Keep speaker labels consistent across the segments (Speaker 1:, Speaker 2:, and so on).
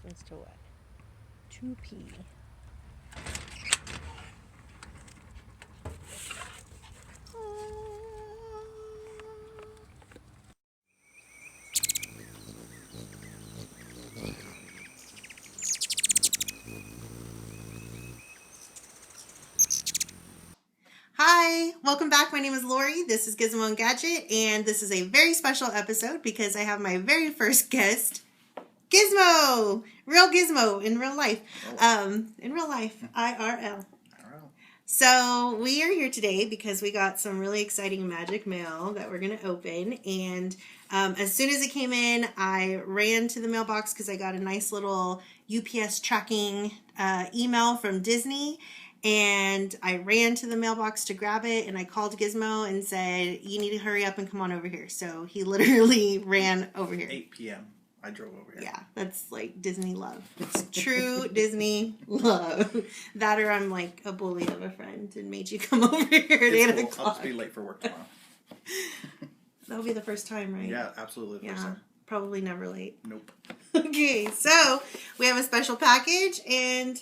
Speaker 1: one's to what? 2P.
Speaker 2: Hi, welcome back. My name is Lori. This is Gizmo and Gadget, and this is a very special episode because I have my very first guest, Gizmo, real Gizmo in real life, IRL. So we are here today because we got some really exciting magic mail that we're going to open, and as soon as it came in, I ran to the mailbox because I got a nice little UPS tracking email from Disney. And I ran to the mailbox to grab it, and I called Gizmo and said, you need to hurry up and come on over here. So he literally ran over here.
Speaker 3: 8 p.m. I drove over here.
Speaker 2: Yeah, that's like Disney love. It's true Disney love. That or I'm like a bully of a friend and made you come over here at 8 o'clock.
Speaker 3: I'll just be late for work tomorrow.
Speaker 2: That'll be the first time, right?
Speaker 3: Yeah, absolutely the first time.
Speaker 2: Probably never late.
Speaker 3: Nope.
Speaker 2: Okay, so we have a special package, and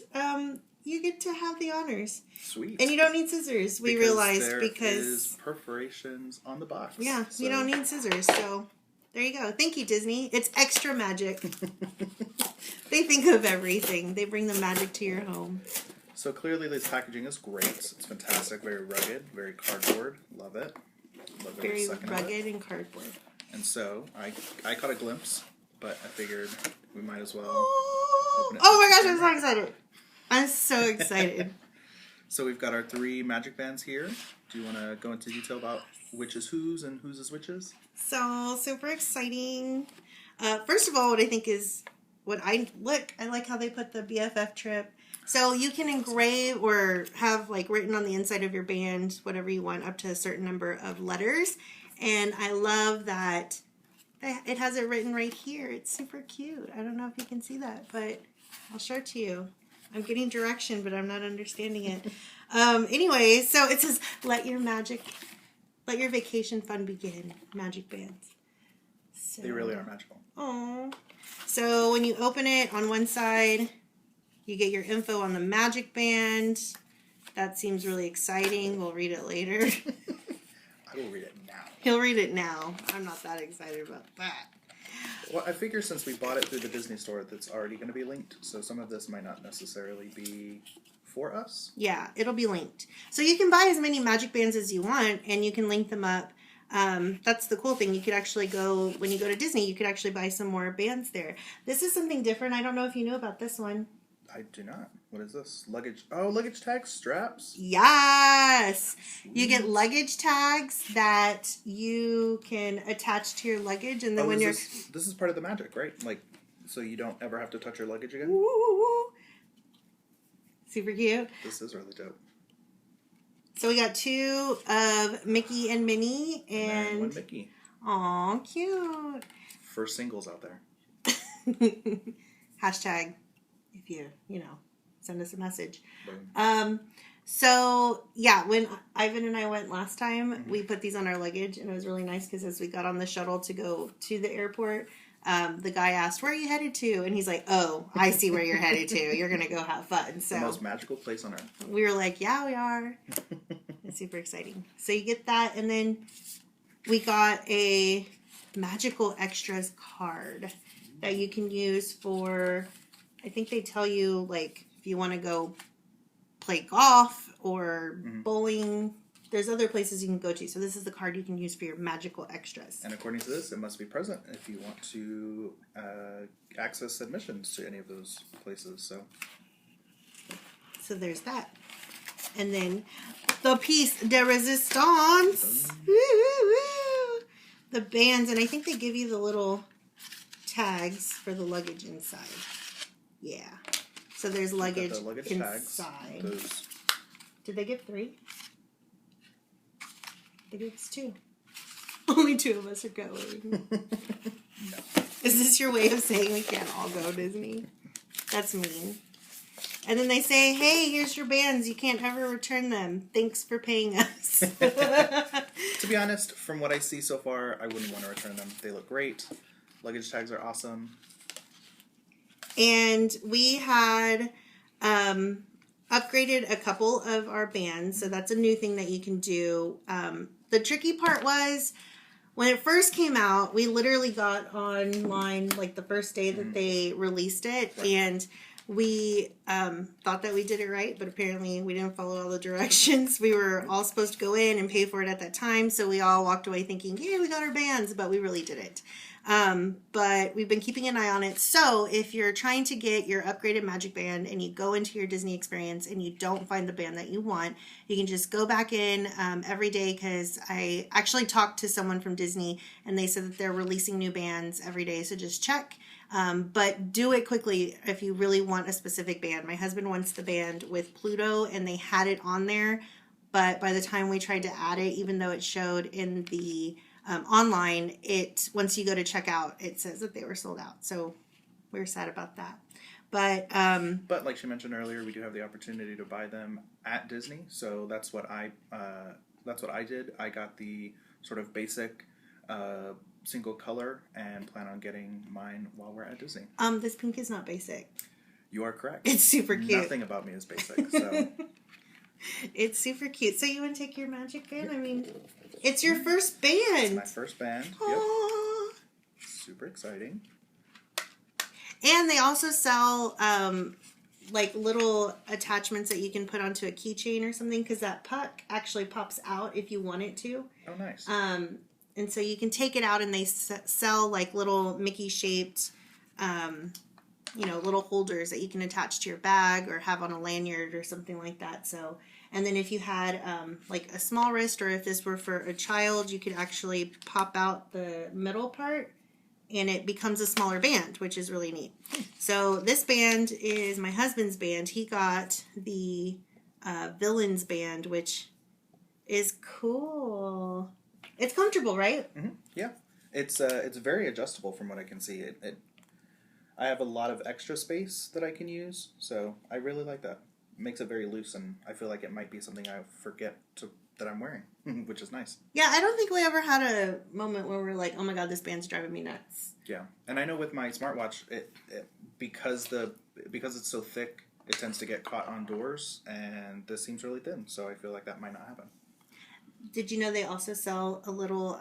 Speaker 2: you get to have the honors.
Speaker 3: Sweet.
Speaker 2: And you don't need scissors, we realized, because
Speaker 3: there is perforations on the box.
Speaker 2: Yeah, so you don't need scissors, so there you go. Thank you, Disney. It's extra magic. They think of everything. They bring the magic to your home.
Speaker 3: So clearly this packaging is great. It's fantastic, very rugged, very cardboard. Love it. Love every
Speaker 2: Very
Speaker 3: second
Speaker 2: rugged
Speaker 3: of it.
Speaker 2: and cardboard.
Speaker 3: And so I caught a glimpse, but I figured we might as well open it.
Speaker 2: Oh my gosh, I'm so excited. I'm so excited.
Speaker 3: So we've got our 3 magic bands here. Do you want to go into detail about which is whose and whose is which's?
Speaker 2: So, super exciting. First of all, what I think is, I like how they put the BFF trip. So you can engrave or have like written on the inside of your band, whatever you want, up to a certain number of letters. And I love that it has it written right here. It's super cute. I don't know if you can see that, but I'll show it to you. I'm getting direction, but I'm not understanding it. Anyway, so it says, let your vacation fun begin. Magic bands. So,
Speaker 3: They really are magical.
Speaker 2: Oh. So when you open it, on one side, you get your info on the magic band. That seems really exciting. We'll read it later.
Speaker 3: I will read it now.
Speaker 2: He'll read it now. I'm not that excited about that.
Speaker 3: Well, I figure since we bought it through the Disney store, that's already going to be linked, so some of this might not necessarily be for us.
Speaker 2: Yeah, it'll be linked. So you can buy as many magic bands as you want, and you can link them up. That's the cool thing. You could actually go, when you go to Disney, you could actually buy some more bands there. This is something different. I don't know if you know about this one.
Speaker 3: I do not. What is this? Luggage. Oh, luggage tags, straps.
Speaker 2: Yes! You get luggage tags that you can attach to your luggage, and then when you're...
Speaker 3: This is part of the magic, right? Like, so you don't ever have to touch your luggage again?
Speaker 2: Woo! Super cute.
Speaker 3: This is really dope.
Speaker 2: So we got 2 of Mickey and Minnie, and
Speaker 3: 1 Mickey.
Speaker 2: Aw, cute.
Speaker 3: First singles out there.
Speaker 2: Hashtag, if you send us a message.
Speaker 3: Boom.
Speaker 2: So, yeah, when Ivan and I went last time, we put these on our luggage, and it was really nice because as we got on the shuttle to go to the airport, the guy asked, where are you headed to? And he's like, oh, I see where you're headed to. You're going to go have fun. So
Speaker 3: the most magical place on earth.
Speaker 2: We were like, yeah, we are. It's super exciting. So you get that, and then we got a magical extras card that you can use for, I think they tell you, like, if you want to go play golf or bowling, there's other places you can go to. So this is the card you can use for your magical extras.
Speaker 3: And according to this, it must be present if you want to access admissions to any of those places.
Speaker 2: So there's that. And then the piece de resistance. Woo-hoo-hoo. The bands, and I think they give you the little tags for the luggage inside. Yeah. So there's luggage, inside.
Speaker 3: Tags,
Speaker 2: Did they give 3? They gave us 2. Only 2 of us are going.
Speaker 3: No.
Speaker 2: Is this your way of saying we can't all go, Disney? That's mean. And then they say, hey, here's your bands. You can't ever return them. Thanks for paying us.
Speaker 3: To be honest, from what I see so far, I wouldn't want to return them. They look great. Luggage tags are awesome.
Speaker 2: And we had upgraded a couple of our bands, so that's a new thing that you can do. The tricky part was when it first came out, we literally got online like the first day that they released it, and we thought that we did it right, but apparently we didn't follow all the directions. We were all supposed to go in and pay for it at that time, so we all walked away thinking, yeah, we got our bands, but we really didn't. But we've been keeping an eye on it. So if you're trying to get your upgraded Magic Band and you go into your Disney experience and you don't find the band that you want, you can just go back in every day, because I actually talked to someone from Disney and they said that they're releasing new bands every day. So just check. But do it quickly if you really want a specific band. My husband wants the band with Pluto, and they had it on there. But by the time we tried to add it, even though it showed in the online, once you go to check out, it says that they were sold out. So we were sad about that. But
Speaker 3: like she mentioned earlier, we do have the opportunity to buy them at Disney. So that's what I did. I got the sort of basic single color and plan on getting mine while we're at Disney.
Speaker 2: This pink is not basic.
Speaker 3: You are correct.
Speaker 2: It's super cute.
Speaker 3: Nothing about me is basic. So
Speaker 2: it's super cute. So you want to take your Magic Band? I mean, it's your first band.
Speaker 3: It's my first band.
Speaker 2: Aww.
Speaker 3: Yep. Super exciting.
Speaker 2: And they also sell like little attachments that you can put onto a keychain or something, because that puck actually pops out if you want it to.
Speaker 3: Oh, nice.
Speaker 2: And so you can take it out, and they sell like little Mickey shaped, little holders that you can attach to your bag or have on a lanyard or something like that. So, and then if you had like a small wrist, or if this were for a child, you could actually pop out the middle part and it becomes a smaller band, which is really neat. So this band is my husband's band. He got the Villains band, which is cool. It's comfortable, right?
Speaker 3: Mm-hmm. Yeah. It's very adjustable from what I can see. I have a lot of extra space that I can use, so I really like that. It makes it very loose, and I feel like it might be something I forget that I'm wearing, which is nice.
Speaker 2: Yeah, I don't think we ever had a moment where we're like, oh my god, this band's driving me nuts.
Speaker 3: Yeah, and I know with my smartwatch, because it's so thick, it tends to get caught on doors, and this seems really thin, so I feel like that might not happen.
Speaker 2: Did you know they also sell a little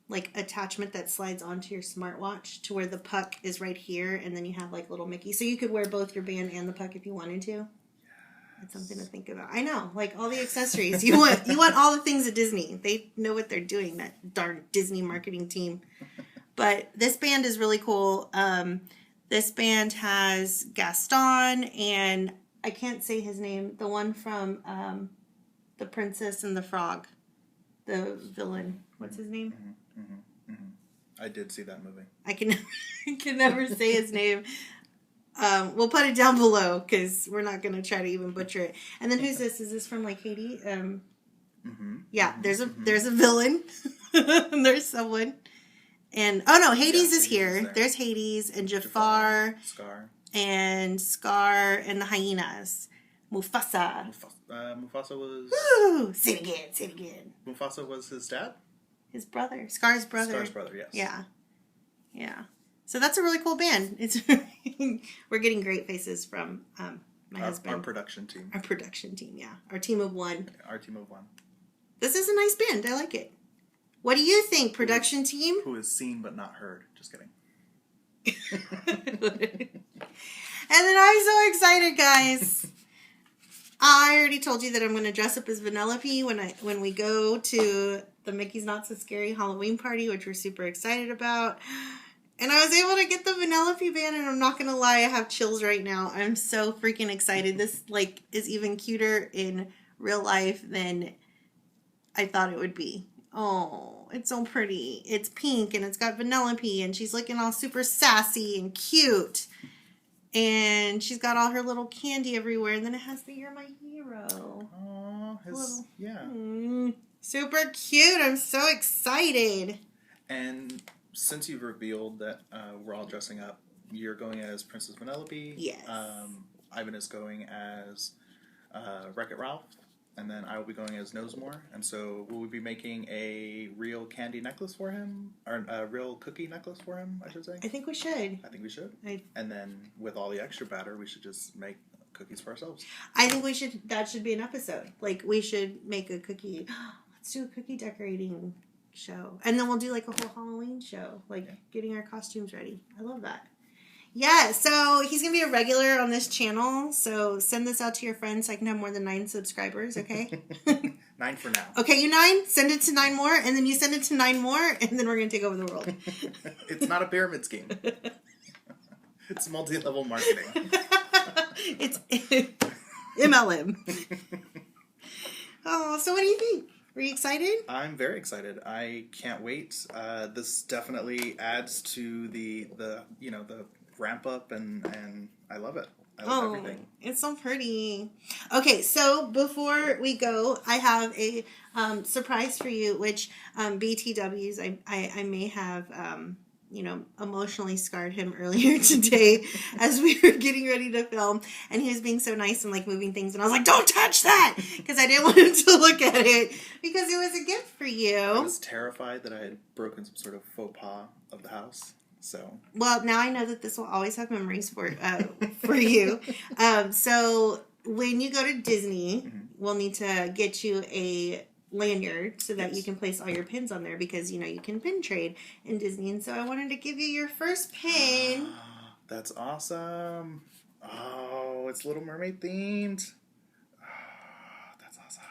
Speaker 2: like attachment that slides onto your smartwatch to where the puck is right here, and then you have like little Mickey, so you could wear both your band and the puck if you wanted to. Yes. That's something to think about. I know, like all the accessories. You want all the things at Disney. They know what they're doing, that darn Disney marketing team. But this band is really cool. This band has Gaston, and I can't say his name, the one from The Princess and the Frog, the villain. What's his name?
Speaker 3: Mm-hmm, mm-hmm, mm-hmm. I did see that movie.
Speaker 2: I can never say his name. We'll put it down below, because we're not going to try to even butcher it. And then who's this? Is this from like Haiti?
Speaker 3: Mm-hmm.
Speaker 2: Yeah,
Speaker 3: Mm-hmm.
Speaker 2: there's a villain. There's someone. And oh no, Hades is here. There's Hades and Jafar,
Speaker 3: Scar,
Speaker 2: and Scar, and the hyenas. Mufasa.
Speaker 3: Mufasa was.
Speaker 2: Woo! Say it again.
Speaker 3: Mufasa was his dad.
Speaker 2: His brother, Scar's brother.
Speaker 3: Scar's brother, yes.
Speaker 2: Yeah. So that's a really cool band. It's we're getting great faces from my husband.
Speaker 3: Our production team.
Speaker 2: Our production team, yeah. Our team of one.
Speaker 3: Our team of one.
Speaker 2: This is a nice band. I like it. What do you think, production team?
Speaker 3: Who is seen but not heard. Just kidding.
Speaker 2: And then I'm so excited, guys. I already told you that I'm going to dress up as Vanellope when we go to the Mickey's Not So Scary Halloween party, which we're super excited about. And I was able to get the Vanellope band, and I'm not going to lie, I have chills right now. I'm so freaking excited. This is even cuter in real life than I thought it would be. Oh, it's so pretty. It's pink, and it's got Vanellope, and she's looking all super sassy and cute. And she's got all her little candy everywhere, and then it has the You're My Hero.
Speaker 3: Aww, yeah.
Speaker 2: Super cute. I'm so excited.
Speaker 3: And since you've revealed that we're all dressing up, you're going as Princess Vanellope.
Speaker 2: Yes.
Speaker 3: Ivan is going as Wreck-It Ralph. and then I will be going as Nosemore. And so will we be making a real candy necklace for him? Or a real cookie necklace for him, I should say?
Speaker 2: I think we should.
Speaker 3: I think we should. And then with all the extra batter, we should just make cookies for ourselves.
Speaker 2: I think that should be an episode. Like, we should make a cookie. Let's do a cookie decorating show. And then we'll do like a whole Halloween show. Like, getting our costumes ready. I love that. Yeah, so he's going to be a regular on this channel. So send this out to your friends so I can have more than 9 subscribers, okay?
Speaker 3: 9 for now.
Speaker 2: Okay, you 9, send it to 9 more, and then you send it to 9 more, and then we're going to take over the world.
Speaker 3: It's not a pyramid scheme. It's multi-level marketing.
Speaker 2: It's MLM. Oh, so what do you think? Were you excited?
Speaker 3: I'm very excited. I can't wait. This definitely adds to the ramp up, and I love it. I love everything.
Speaker 2: It's so pretty. Okay, so before we go, I have a surprise for you, which BTWs, I may have emotionally scarred him earlier today as we were getting ready to film, and he was being so nice and like moving things, and I was like, don't touch that, because I didn't want him to look at it, because it was a gift for you.
Speaker 3: I was terrified that I had broken some sort of faux pas of the house. So,
Speaker 2: well, now I know that this will always have memories for you. So when you go to Disney, we'll need to get you a lanyard so that you can place all your pins on there, because you can pin trade in Disney. And so I wanted to give you your first pin.
Speaker 3: That's awesome. Oh, it's Little Mermaid themed. Oh, that's awesome.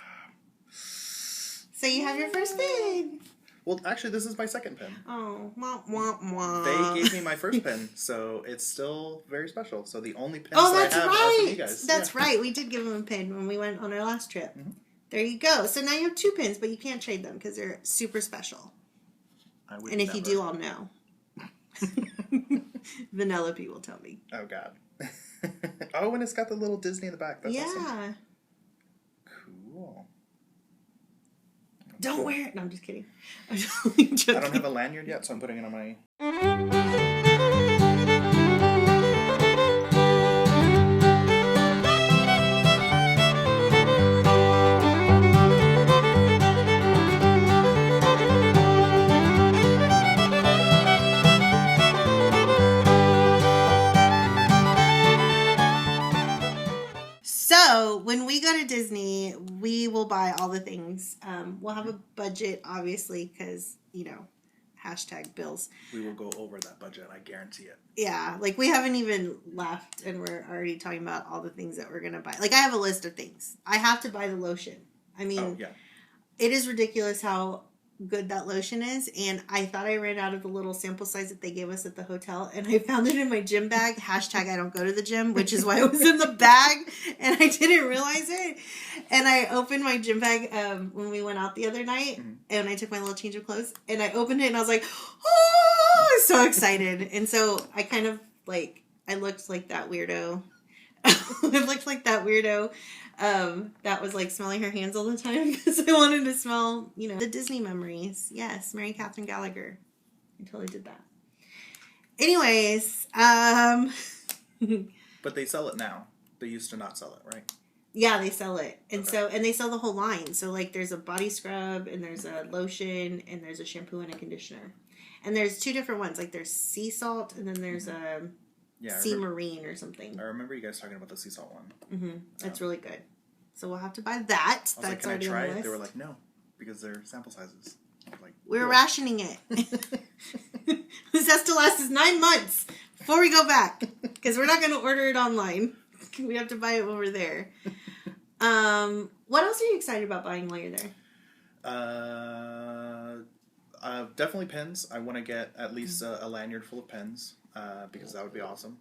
Speaker 2: So you have your first pin.
Speaker 3: Well, actually, this is my second pin.
Speaker 2: Oh, wah, wah, wah.
Speaker 3: They gave me my first pin, so it's still very special. So the only pins
Speaker 2: that's
Speaker 3: I have
Speaker 2: right.
Speaker 3: are from you guys.
Speaker 2: That's right. We did give him a pin when we went on our last trip. Mm-hmm. There you go. So now you have 2 pins, but you can't trade them because they're super special. And if you do, I'll know. Vanellope will tell me.
Speaker 3: Oh, God. Oh, and it's got the little Disney in the back. That's awesome. Cool.
Speaker 2: Don't wear it. No, I'm just kidding. I'm
Speaker 3: joking. I don't have a lanyard yet, so I'm putting it on my...
Speaker 2: So when we go to Disney, we will buy all the things. We'll have a budget, obviously, because, #bills.
Speaker 3: We will go over that budget, I guarantee it.
Speaker 2: Yeah, like we haven't even left and we're already talking about all the things that we're going to buy. Like I have a list of things. I have to buy the lotion. I mean, It is ridiculous how good that lotion is, and I thought I ran out of the little sample size that they gave us at the hotel, and I found it in my gym bag. #I don't go to the gym, which is why it was in the bag, and I didn't realize it. And I opened my gym bag when we went out the other night, and I took my little change of clothes, and I opened it, and I was like, oh, I was so excited. And so I kind of I looked like that weirdo. It looked like that weirdo that was smelling her hands all the time because I wanted to smell, the Disney memories. Yes, Mary Catherine Gallagher. I totally did that. Anyways,
Speaker 3: but they sell it now. They used to not sell it, right?
Speaker 2: Yeah, they sell it. And and they sell the whole line. So there's a body scrub and there's a lotion and there's a shampoo and a conditioner. And there's 2 different ones. There's sea salt and then there's a sea marine or something.
Speaker 3: I remember you guys talking about the sea salt one.
Speaker 2: Mm-hmm. That's really good. So we'll have to buy that.
Speaker 3: I was like, can I try it? They were like, no, because they're sample sizes.
Speaker 2: We're rationing it. This has to last us 9 months before we go back, because we're not going to order it online. We have to buy it when we're there. What else are you excited about buying while you're there?
Speaker 3: Definitely pins. I want to get at least a lanyard full of pins, because that would be awesome.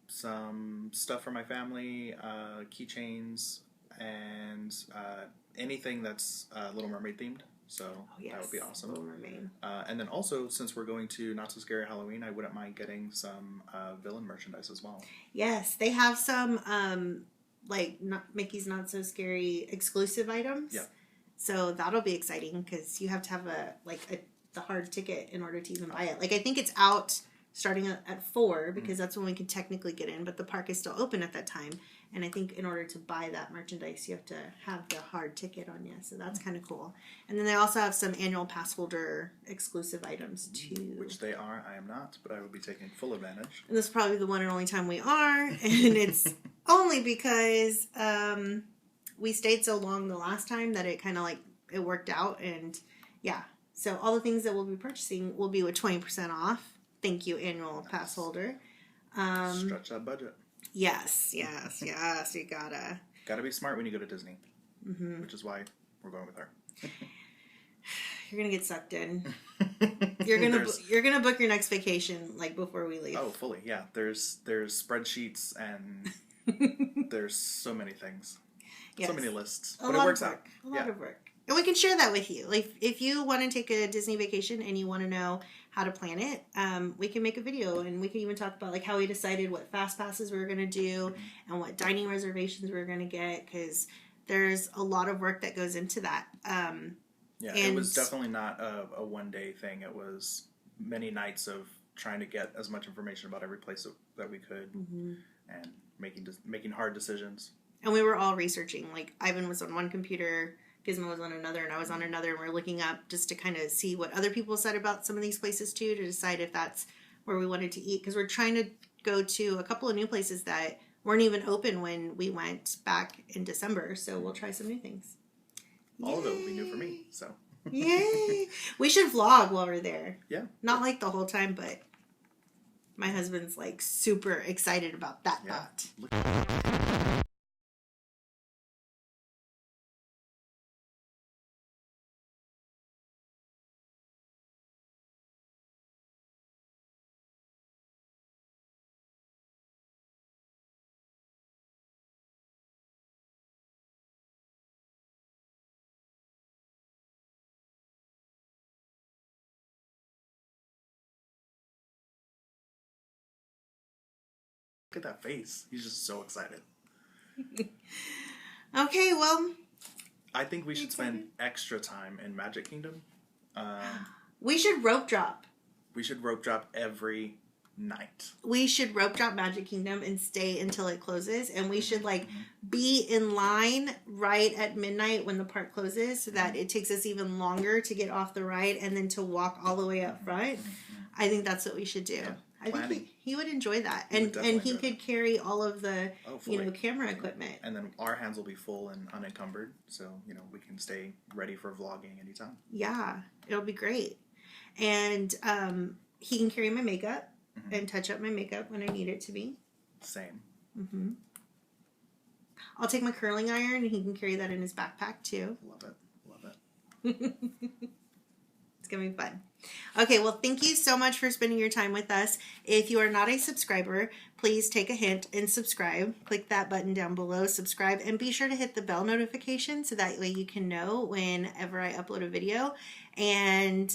Speaker 3: Some stuff for my family, keychains, and anything that's Little Mermaid themed. So that would be awesome.
Speaker 2: Little Mermaid.
Speaker 3: And then also, since we're going to Not So Scary Halloween, I wouldn't mind getting some villain merchandise as well.
Speaker 2: Yes, they have some Mickey's Not So Scary exclusive items.
Speaker 3: Yeah.
Speaker 2: So that'll be exciting because you have to have the hard ticket in order to even buy it. I think it's out starting at 4 because that's when we can technically get in, but the park is still open at that time. And I think in order to buy that merchandise, you have to have the hard ticket on you. So that's kind of cool. And then they also have some annual pass holder exclusive items too.
Speaker 3: Which they are. I am not, but I will be taking full advantage.
Speaker 2: And this is probably the one and only time we are. And it's only because we stayed so long the last time that it kind of like, it worked out. And yeah. So all the things that we'll be purchasing will be with 20% off. Thank you, annual pass holder.
Speaker 3: Stretch that budget.
Speaker 2: Yes. You gotta
Speaker 3: be smart when you go to Disney, which is why we're going with her.
Speaker 2: You're gonna get sucked in. You're gonna book your next vacation like before we leave.
Speaker 3: Oh, fully, yeah. There's spreadsheets and there's so many things, so many lists, but it works out.
Speaker 2: A lot of work. And we can share that with you. Like, if you want to take a Disney vacation and you want to know how to plan it, we can make a video, and we can even talk about like how we decided what fast passes we were going to do and what dining reservations we were going to get, because there's a lot of work that goes into that.
Speaker 3: It was definitely not a one-day thing. It was many nights of trying to get as much information about every place that we could, and making hard decisions. And
Speaker 2: we were all researching. Like, Ivan was on one computer, Gizmo was on another, and I was on another, and we're looking up just to kind of see what other people said about some of these places too, to decide if that's where we wanted to eat, because we're trying to go to a couple of new places that weren't even open when we went back in December, so we'll try some new things.
Speaker 3: All of it will be new for me, so.
Speaker 2: Yay! We should vlog while we're there.
Speaker 3: Yeah.
Speaker 2: Not like the whole time, but my husband's like super excited about that thought.
Speaker 3: Look at that face. He's just so excited.
Speaker 2: Okay, well.
Speaker 3: I think we should spend extra time in Magic Kingdom.
Speaker 2: We should rope drop.
Speaker 3: We should rope drop every night.
Speaker 2: We should rope drop Magic Kingdom and stay until it closes. And we should like be in line right at midnight when the park closes, so that it takes us even longer to get off the ride and then to walk all the way up front. I think that's what we should do. Yeah. I think he would enjoy that, and he could carry all of the camera equipment.
Speaker 3: And then our hands will be full and unencumbered, so we can stay ready for vlogging anytime.
Speaker 2: Yeah, it'll be great, and he can carry my makeup and touch up my makeup when I need it to be.
Speaker 3: Same.
Speaker 2: I'll take my curling iron, and he can carry that in his backpack too.
Speaker 3: Love it.
Speaker 2: It's gonna be fun. Okay, well, thank you so much for spending your time with us. If you are not a subscriber, please take a hint and subscribe. Click that button down below, subscribe, and be sure to hit the bell notification so that way you can know whenever I upload a video, and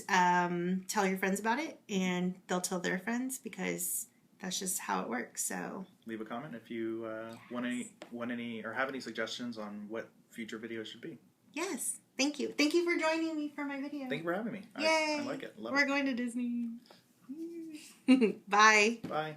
Speaker 2: tell your friends about it, and they'll tell their friends, because that's just how it works. So
Speaker 3: leave a comment if you want any or have any suggestions on what future videos should be.
Speaker 2: Yes. Thank you. Thank you for joining me for my video.
Speaker 3: Thank you for having me.
Speaker 2: Yay.
Speaker 3: I like it.
Speaker 2: We're going to Disney. Bye.
Speaker 3: Bye.